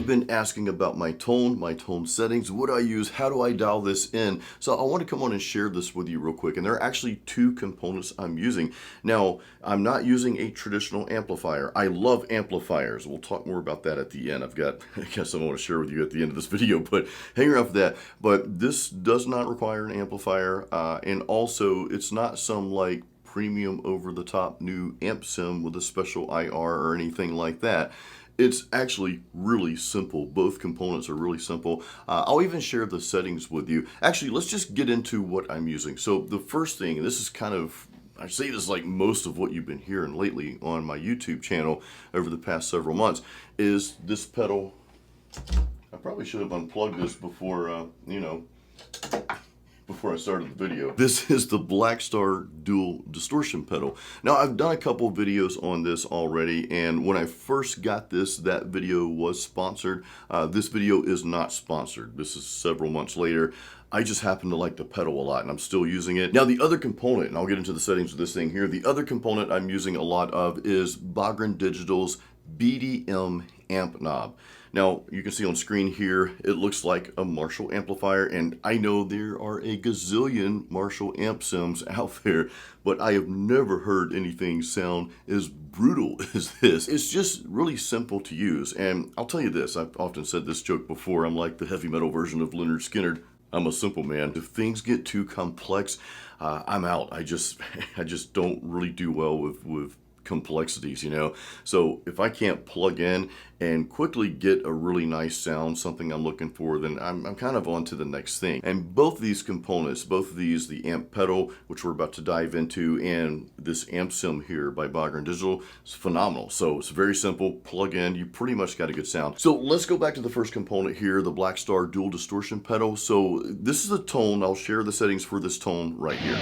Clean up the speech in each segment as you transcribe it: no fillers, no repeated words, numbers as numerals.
been asking about my tone settings, what do I use, how do I dial this in? So I want to come on and share this with you real quick. And there are actually two components I'm using. Now, I'm not using a traditional amplifier. I love amplifiers. We'll talk more about that at the end. I've got, I guess I want to share with you at the end of this video, but hang around for that. But this does not require an amplifier. And also, it's not some like premium over-the-top new amp sim with a special IR or anything like that. It's actually really simple. Both components are really simple. I'll even share the settings with you. Actually, let's just get into what I'm using. So the first thing, and this is kind of, I say this like most of what you've been hearing lately on my YouTube channel over the past several months, is this pedal. I probably should have unplugged this before, before I started the video. This is the Blackstar dual distortion pedal. Now, I've done a couple videos on this already, and when I first got this, that video was sponsored. This video is not sponsored. This is several months later. I just happen to like the pedal a lot, and I'm still using it. Now, the other component, and I'll get into the settings of this thing here, the other component I'm using a lot of is Brennan Digital's BDM amp knob. Now, you can see on screen here, it looks like a Marshall amplifier, and I know there are a gazillion Marshall amp sims out there, but I have never heard anything sound as brutal as this. It's just really simple to use, and I'll tell you this, I've often said this joke before, I'm like the heavy metal version of Leonard Skinner. I'm a simple man. If things get too complex, I'm out. I just don't really do well with complexities, you know. So if I can't plug in and quickly get a really nice sound, something I'm looking for, then I'm kind of on to the next thing. And both of these components, both of these, the amp pedal, which we're about to dive into, and this amp sim here by Brennan Digital, is phenomenal. So it's very simple, plug in, you pretty much got a good sound. So let's go back to the first component here, the Blackstar dual distortion pedal. So this is a tone, I'll share the settings for this tone right here.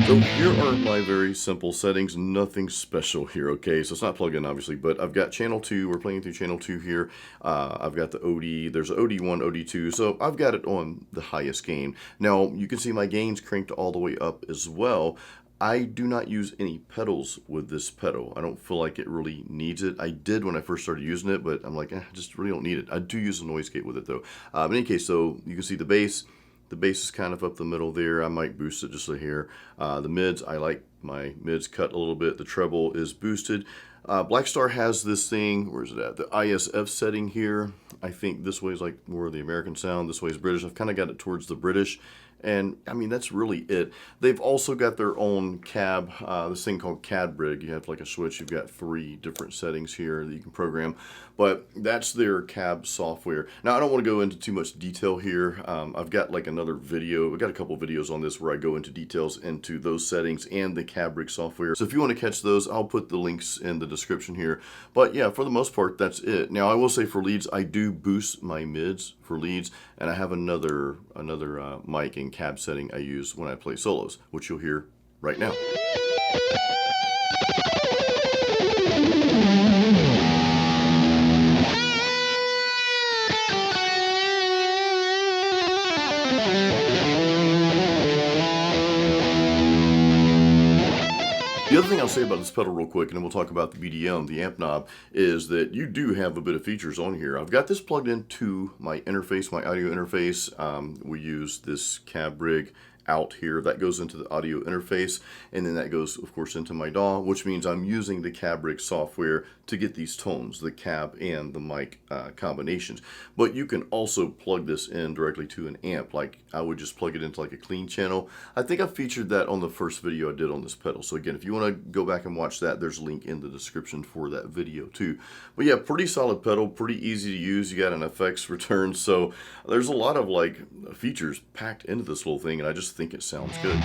So here are my very simple settings, nothing special here, okay? So it's not plugged in, obviously, but I've got channel 2, we're playing through channel 2 here. I've got the OD, there's OD1, OD2, so I've got it on the highest gain. Now, you can see my gain's cranked all the way up as well. I do not use any pedals with this pedal. I don't feel like it really needs it. I did when I first started using it, but I'm like, I just really don't need it. I do use a noise gate with it, though. In any case, so you can see the bass. The bass is kind of up the middle there. I might boost it just a hair. The mids, I like my mids cut a little bit. The treble is boosted. Blackstar has this thing, where's it at? The ISF setting here. I think this way is like more of the American sound. This way is British. I've kind of got it towards the British. And I mean, that's really it. They've also got their own cab, this thing called CAD Brig. You have like a switch. You've got 3 different settings here that you can program. But that's their cab software. Now, I don't want to go into too much detail here. I've got like another video. I've got a couple videos on this where I go into details into those settings and the CAD Brig software. So if you want to catch those, I'll put the links in the description here. But yeah, for the most part, that's it. Now, I will say for leads, I do boost my mids for leads, and I have another mic and cab setting I use when I play solos, which you'll hear right now. The other thing I'll say about this pedal real quick, and then we'll talk about the BDM, the amp knob, is that you do have a bit of features on here. I've got this plugged into my interface, my audio interface. We use this cab rig out here that goes into the audio interface, and then that goes of course into my DAW, which means I'm using the cab rig software to get these tones, the cab and the mic combinations. But you can also plug this in directly to an amp. Like I would just plug it into like a clean channel. I think I featured that on the first video I did on this pedal. So again, if you want to go back and watch that, there's a link in the description for that video too. But yeah, pretty solid pedal, pretty easy to use. You got an effects return, so there's a lot of like features packed into this little thing, and I just think it sounds good.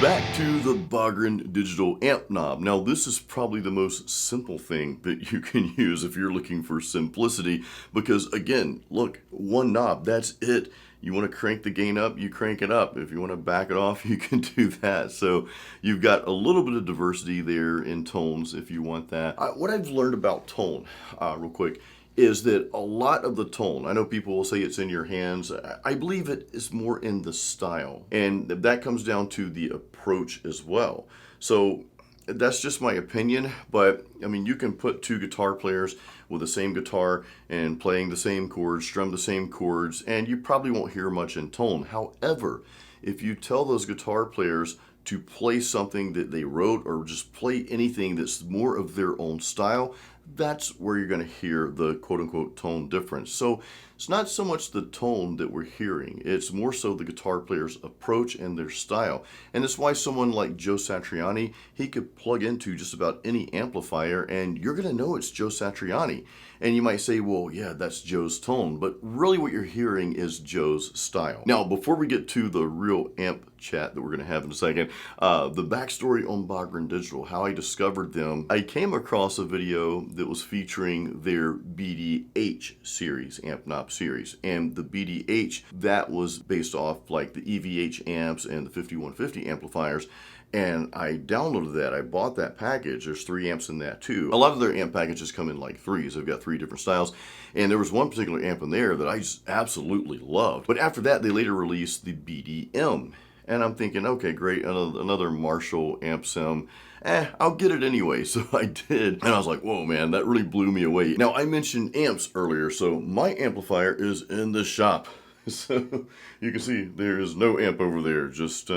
Back to the Bogren digital amp knob. Now this is probably the most simple thing that you can use if you're looking for simplicity, because again, look, one knob, that's it. You want to crank the gain up, you crank it up. If you want to back it off, you can do that. So you've got a little bit of diversity there in tones if you want that. What I've learned about tone, real quick, is that a lot of the tone, I know people will say it's in your hands, I believe it is more in the style, and that comes down to the approach as well. So that's just my opinion, but I mean, you can put two guitar players with the same guitar and playing the same chords, strum the same chords, and you probably won't hear much in tone. However, if you tell those guitar players to play something that they wrote or just play anything that's more of their own style, that's where you're going to hear the quote-unquote tone difference. So it's not so much the tone that we're hearing, it's more so the guitar player's approach and their style. And that's why someone like Joe Satriani, he could plug into just about any amplifier and you're going to know it's Joe Satriani. And you might say, well, yeah, that's Joe's tone, but really what you're hearing is Joe's style. Now, before we get to the real amp chat that we're going to have in a second, the backstory on Bogren Digital, how I discovered them, I came across a video that was featuring their BDH series, amp knob series. And the BDH, that was based off like the EVH amps and the 5150 amplifiers. And I downloaded that, I bought that package. There's 3 amps in that too. A lot of their amp packages come in like 3s. They've got 3 different styles. And there was one particular amp in there that I just absolutely loved. But after that, they later released the BDM. And I'm thinking, okay, great, another Marshall amp sim. I'll get it anyway. So I did. And I was like, whoa, man, that really blew me away. Now, I mentioned amps earlier. So my amplifier is in the shop. So you can see there is no amp over there, just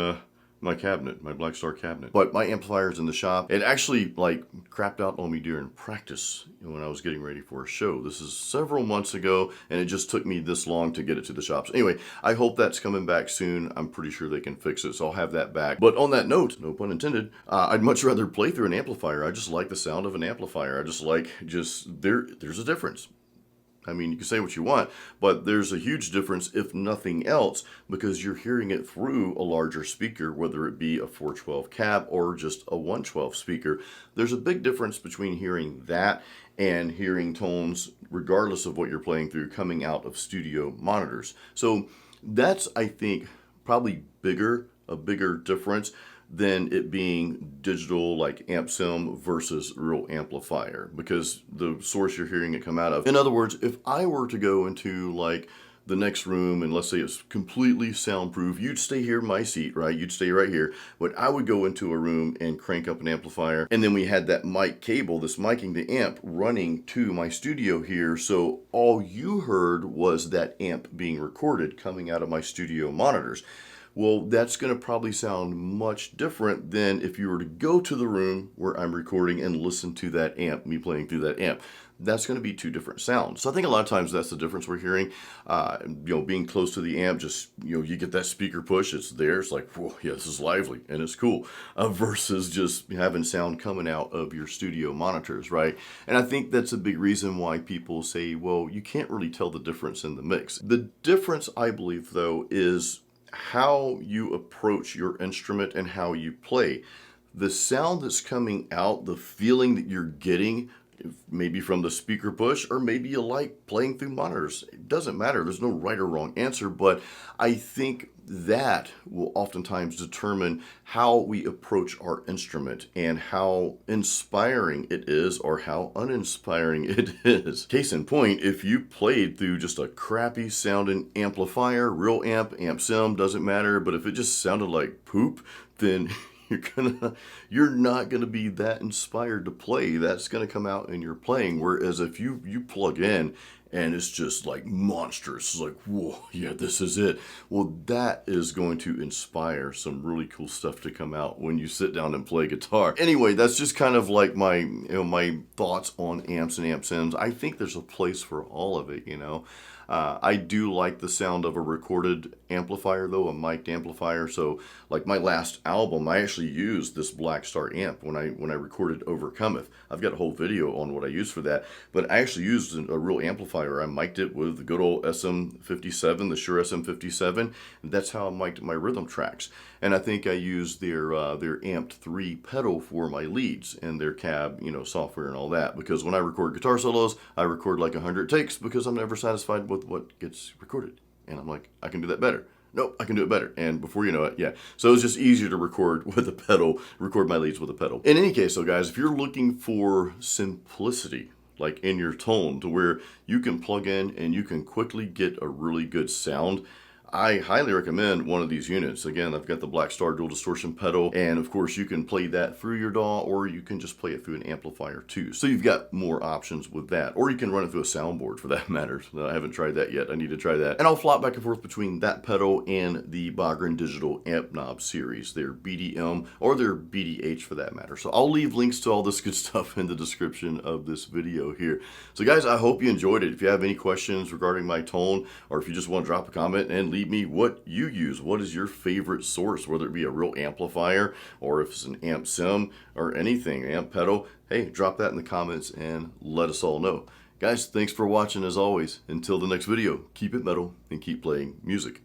my cabinet, my Blackstar cabinet. But my amplifier's in the shop. It actually like crapped out on me during practice when I was getting ready for a show. This is several months ago, and it just took me this long to get it to the shops. Anyway, I hope that's coming back soon. I'm pretty sure they can fix it, so I'll have that back. But on that note, no pun intended, I'd much rather play through an amplifier. I just like the sound of an amplifier. I just like, there's a difference. I mean, you can say what you want, but there's a huge difference, if nothing else, because you're hearing it through a larger speaker, whether it be a 412 cab or just a 112 speaker. There's a big difference between hearing that and hearing tones, regardless of what you're playing through, coming out of studio monitors. So that's, I think, probably a bigger difference than it being digital like amp sim versus real amplifier, because the source you're hearing it come out of. In other words, if I were to go into like the next room and let's say it's completely soundproof, you'd stay here in my seat, right? You'd stay right here. But I would go into a room and crank up an amplifier, and then we had that mic cable, this miking the amp, running to my studio here. So all you heard was that amp being recorded coming out of my studio monitors. Well, that's going to probably sound much different than if you were to go to the room where I'm recording and listen to that amp, me playing through that amp. That's going to be 2 different sounds. So I think a lot of times that's the difference we're hearing. Being close to the amp, just, you get that speaker push, it's there. It's like, whoa, yeah, this is lively and it's cool. Versus just having sound coming out of your studio monitors, right? And I think that's a big reason why people say, well, you can't really tell the difference in the mix. The difference, I believe, though, is how you approach your instrument and how you play. The sound that's coming out, the feeling that you're getting, maybe from the speaker push, or maybe you like playing through monitors. It doesn't matter. There's no right or wrong answer, but I think that will oftentimes determine how we approach our instrument and how inspiring it is or how uninspiring it is. Case in point, if you played through just a crappy sounding amplifier, real amp, amp sim, doesn't matter, but if it just sounded like poop, then you're not gonna be that inspired to play. That's gonna come out in your playing. Whereas if you plug in and it's just like monstrous, it's like, whoa, yeah, this is it. Well, that is going to inspire some really cool stuff to come out when you sit down and play guitar. Anyway, that's just kind of like my, my thoughts on amps and amp sims. I think there's a place for all of it, I do like the sound of a recorded amplifier though, a mic'd amplifier. So like my last album, I actually used this Blackstar amp when I recorded Overcometh. I've got a whole video on what I used for that, but I actually used a real amplifier. I mic'd it with the good old SM57, the Shure SM57, and that's how I mic'd my rhythm tracks. And I think I used their Amped 3 pedal for my leads and their cab, software and all that. Because when I record guitar solos, I record like 100 takes because I'm never satisfied with what gets recorded. And I'm like, I can do that better. Nope, I can do it better. And before you know it, yeah. So it's just easier to record with a pedal, record my leads with a pedal. In any case, though, guys, if you're looking for simplicity, like in your tone, to where you can plug in and you can quickly get a really good sound, I highly recommend one of these units. Again, I've got the Blackstar dual distortion pedal, and of course you can play that through your DAW, or you can just play it through an amplifier too. So you've got more options with that, or you can run it through a soundboard for that matter. I haven't tried that yet. I need to try that. And I'll flop back and forth between that pedal and the Bogren Digital Amp Knob series, their BDM or their BDH for that matter. So I'll leave links to all this good stuff in the description of this video here. So guys, I hope you enjoyed it. If you have any questions regarding my tone, or if you just want to drop a comment and leave me what you use. What is your favorite source, whether it be a real amplifier or if it's an amp sim or anything, amp pedal, hey, drop that in the comments and let us all know. Guys, thanks for watching as always. Until the next video, keep it metal and keep playing music.